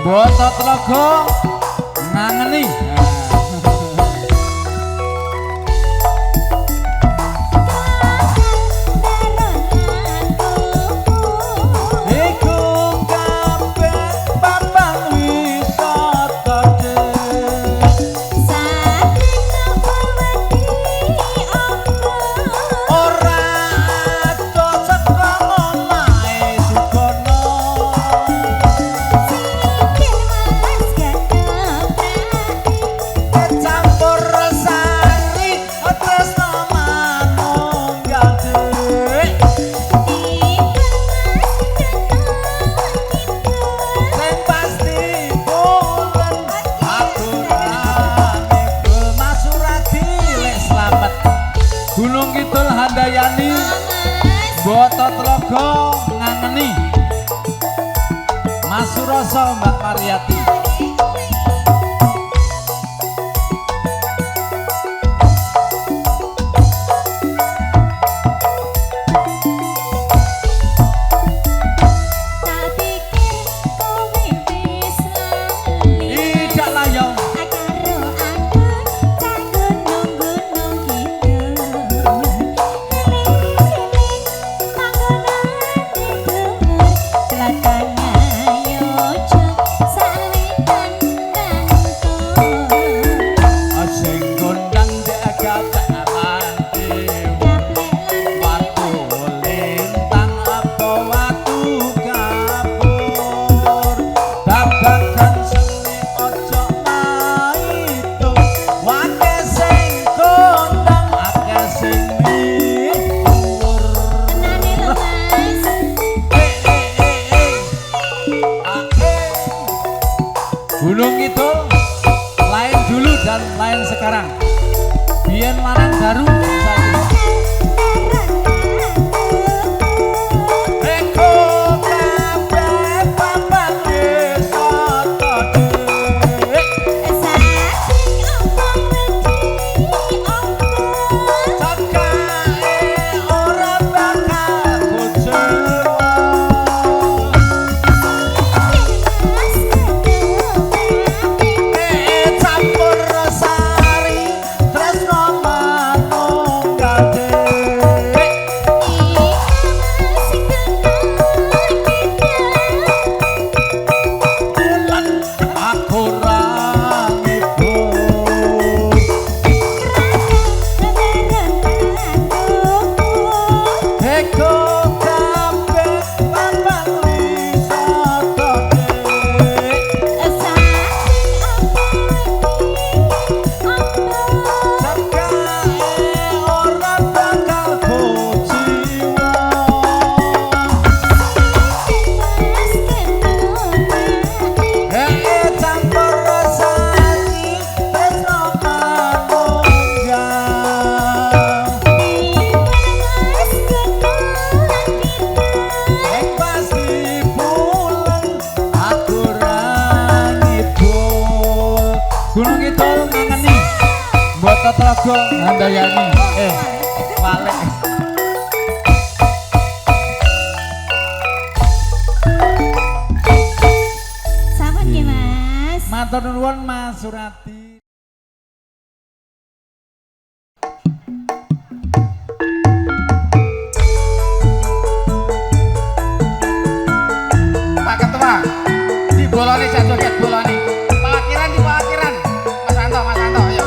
Boto Tlaga ngangeni. Gunung Kidul Handayani Boto Tlaga ngangeni Mas Suroso Mbak Mariati. Gunung Kidul lain dulu dan lain sekarang. Biyen larang baru Gunung Kidul ngangeni Boto Tlaga Handayani Walek. Sampun nggih Mas. Matur nuwun Mas Surati. Pak Ketua, di bolone joget bolone. Parkiran di parkiran. Mas Anto, ayo.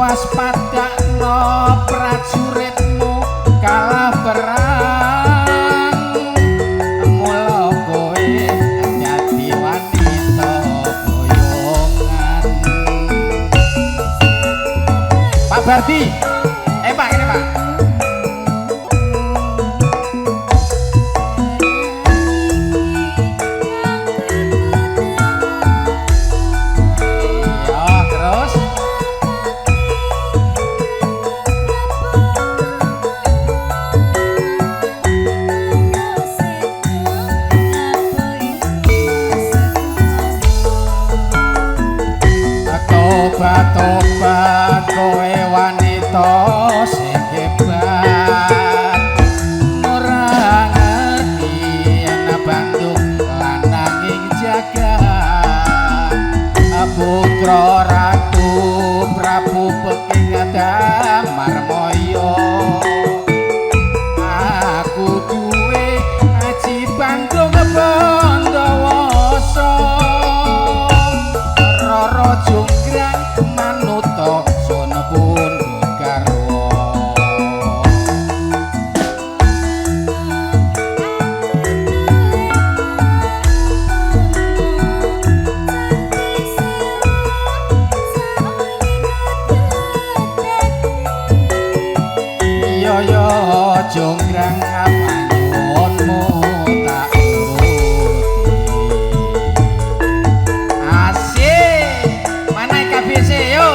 Waspadakno prajuritmu kalah perang, mula kowe dadi wanita boyongan. Pak Bardi, Pak ini Pak. wanita sing hebat ora ngerti yen Bandung lananging jagat putra ratu Prabu Peking Damarmaya aku duwe aji Bandung Bandawasa Rara Jonggrang manuta sono pundhut garwa yo Jonggrang panyuwunmu tak turuti asik mana KBC yo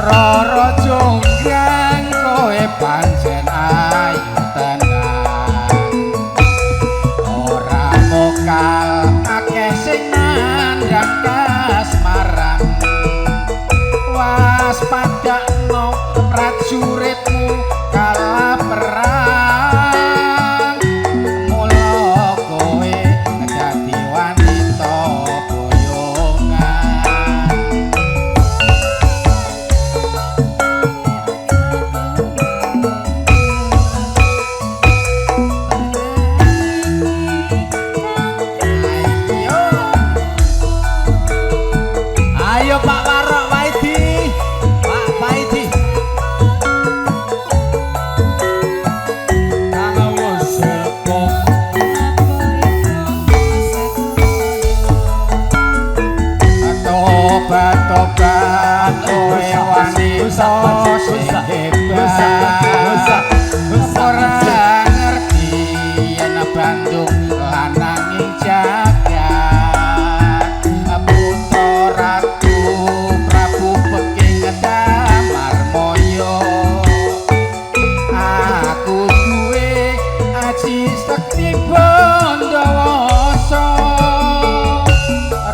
Rara Jonggrang kowe pancen ayu tenan ora mokal akeh sing nandhang kasmaran waspadakno prajuritmu kalah perang mula kowe dadi wanita boyongan ayo Pak Warok Waidi Pak Waidi kanggo sepok tobat kowe wanita sing hebat ora ngerti yen Bandung lananging jagat putra ratu Prabu Peking Damarmaya aku duwe aji sekti Bandawasa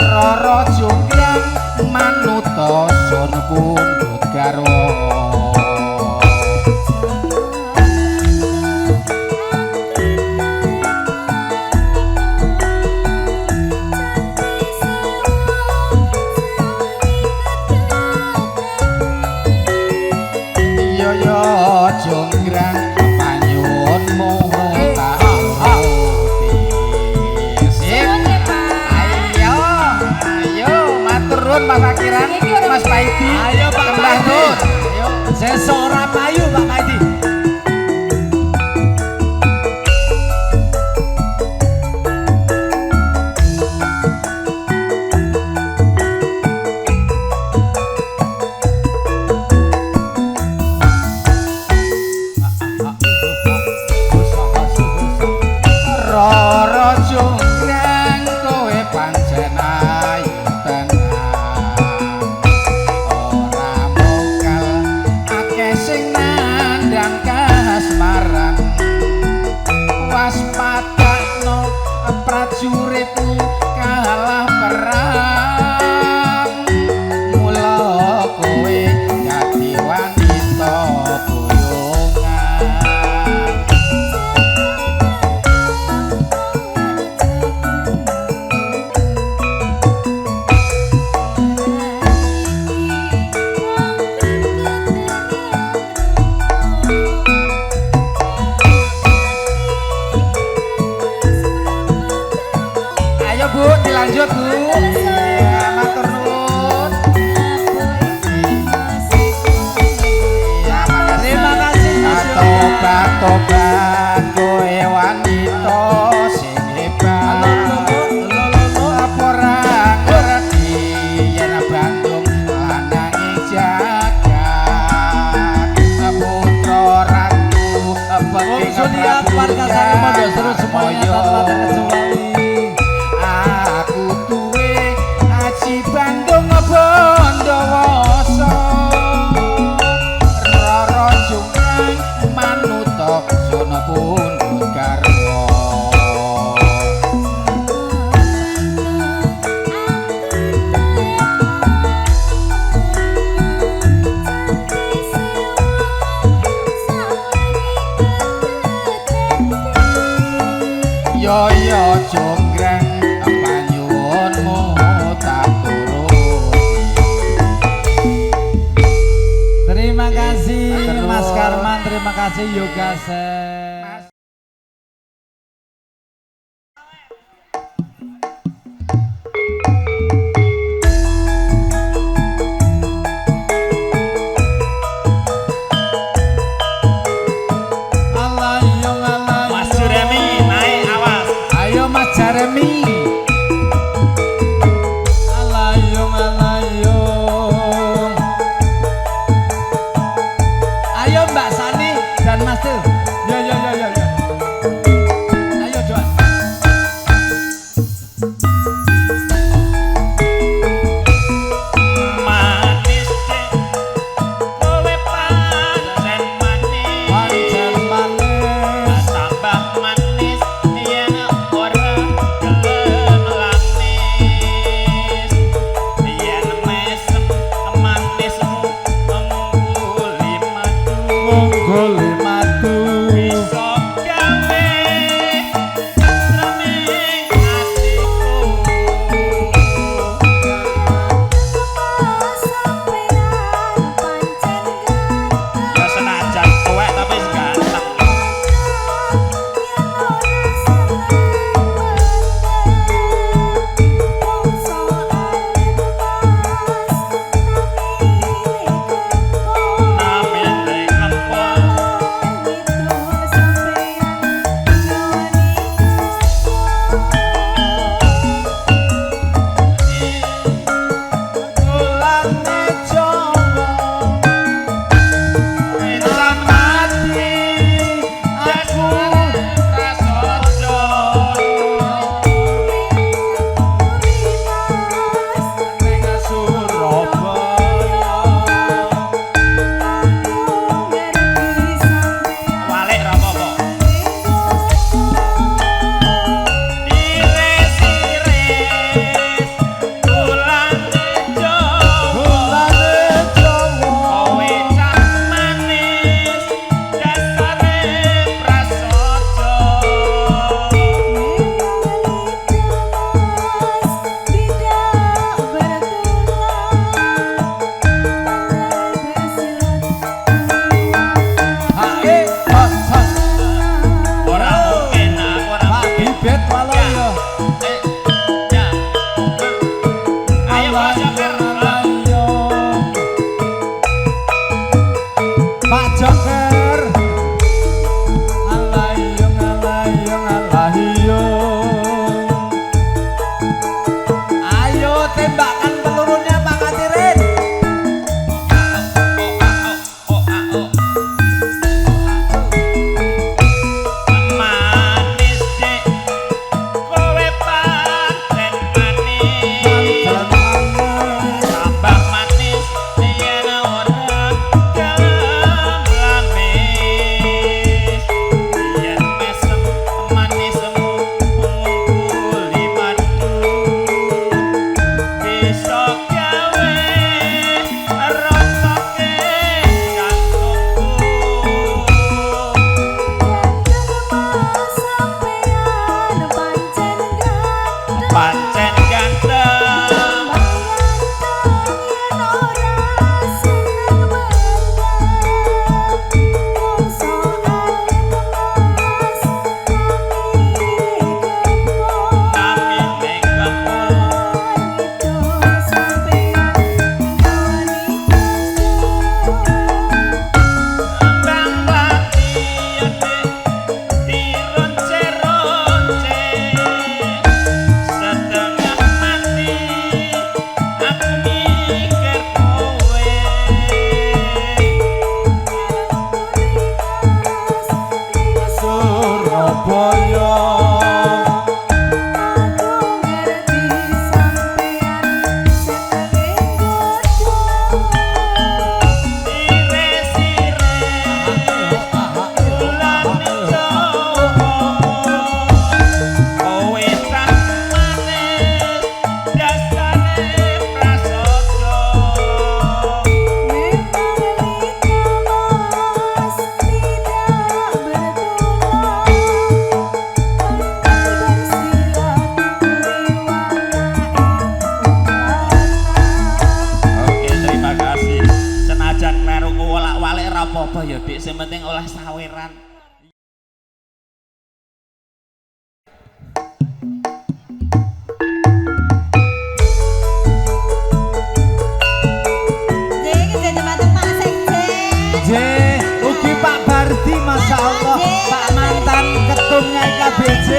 Rara Jonggrang manuta sono pundhut garwa yo Jonggrang panyuwunmu tak turuti sip ayo matur nuwun Pak Fakiran Mas Paidi ayo Pak Paidi ayo sesuk ora payu Pak Paidi Rara Jonggrang kowe pancen ayu tenan ora mokal akeh sing nandhang kasmaran waspadakno prajuritmu kalah perang mula kowe dadi wanita boyongan ayo Bu dilanjut Bu iya matur nuwun iya terima kasih tobat kowe wanita sing hebat ora ngerti yen Bandung lananging jagat putra ratu Peking Prabu Damarmaya terima kasih Terus. Mas Karman, terima kasih Yoga Set. Mas. Alayong, alayong. Mas Jeremy naik awas. Ayo Mas Jeremy. Alayong, alayong. Ayo Mbak Sani dan Mas Til. Ya, ya, ya, ya, ya. Ayo Joan. Manis dek, kowe pancen manis. Pancen manis. Tambah manis yen ora gelem lanis. Yen mesem manismu mengguli madu. Monggole madu. Iso gawe tremeng atiku. Ya senajan tuwek tapi ganteng. Namine kempol. Bulane Jawa. Ilang mati aku prasaja. Ning Surabaya. Walik ra apa-apa. Iris-iris bulane Jawa. Bulane Jawa. Kowe cah manis dasare prasaja. Hae, hos, hos. Ora mungkin aku ora Pak mungkin. Bibit Waloyo. Eh, ya. Ayo Pak Joker. Alayong. Pak Joker. Alayong, alayong, alayong. Ayo tembakan pelurunya Pak Katirin. Manis dek, kowe pancen manis. Tambah manis yen ora gelem karo wolak-walik ora apa-apa ya Dik, sing penting oleh saweran. Jeng jadi mateng Pak Sekjen. J, ugi Pak Bardi, Masya Allah, Pak mantan ketumnya IKBJ.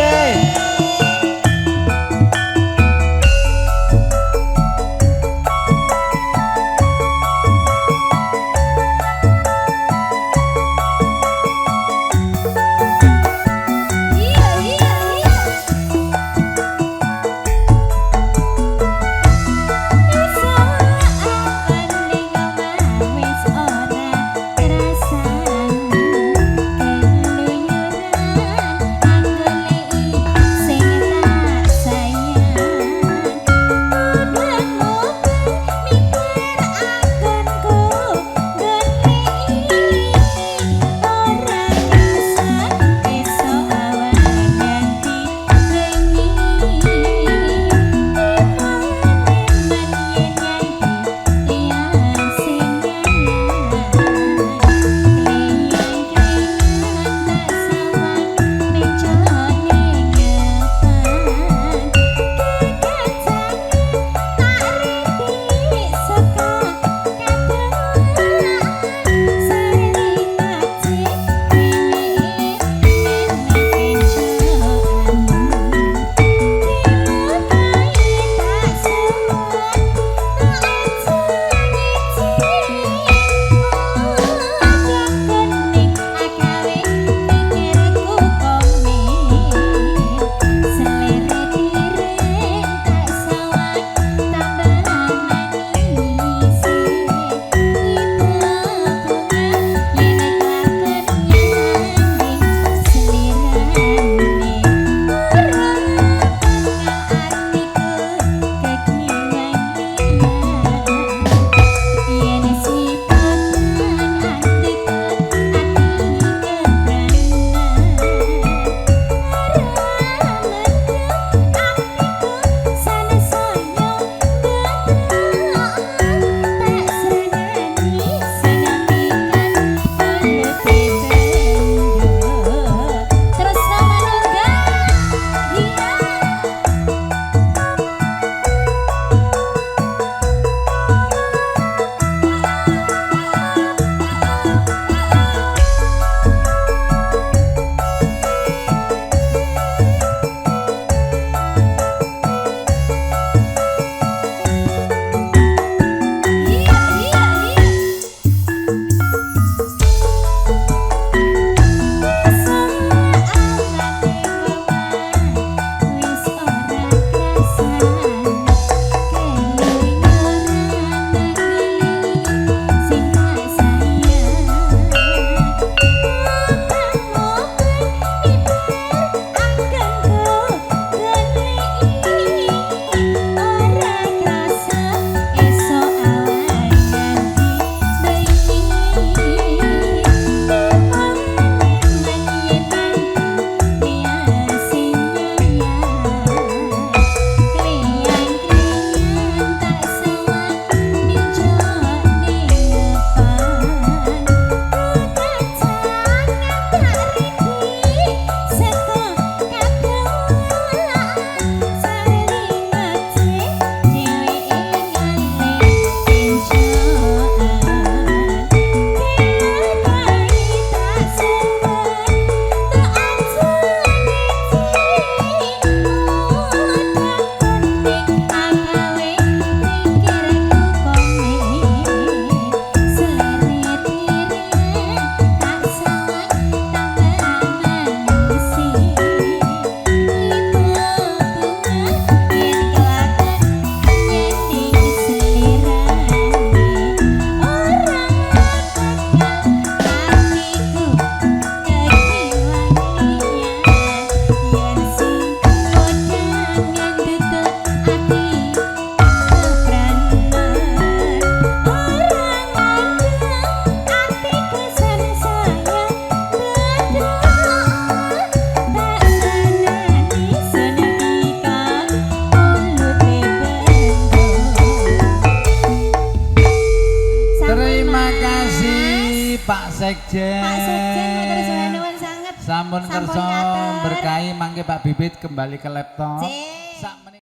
Pak Sekjen. Pak Sekjen matur suwun sanget. Sampun kersa ngatur. berkahi mangke Pak Bibit kembali ke laptop. Cek.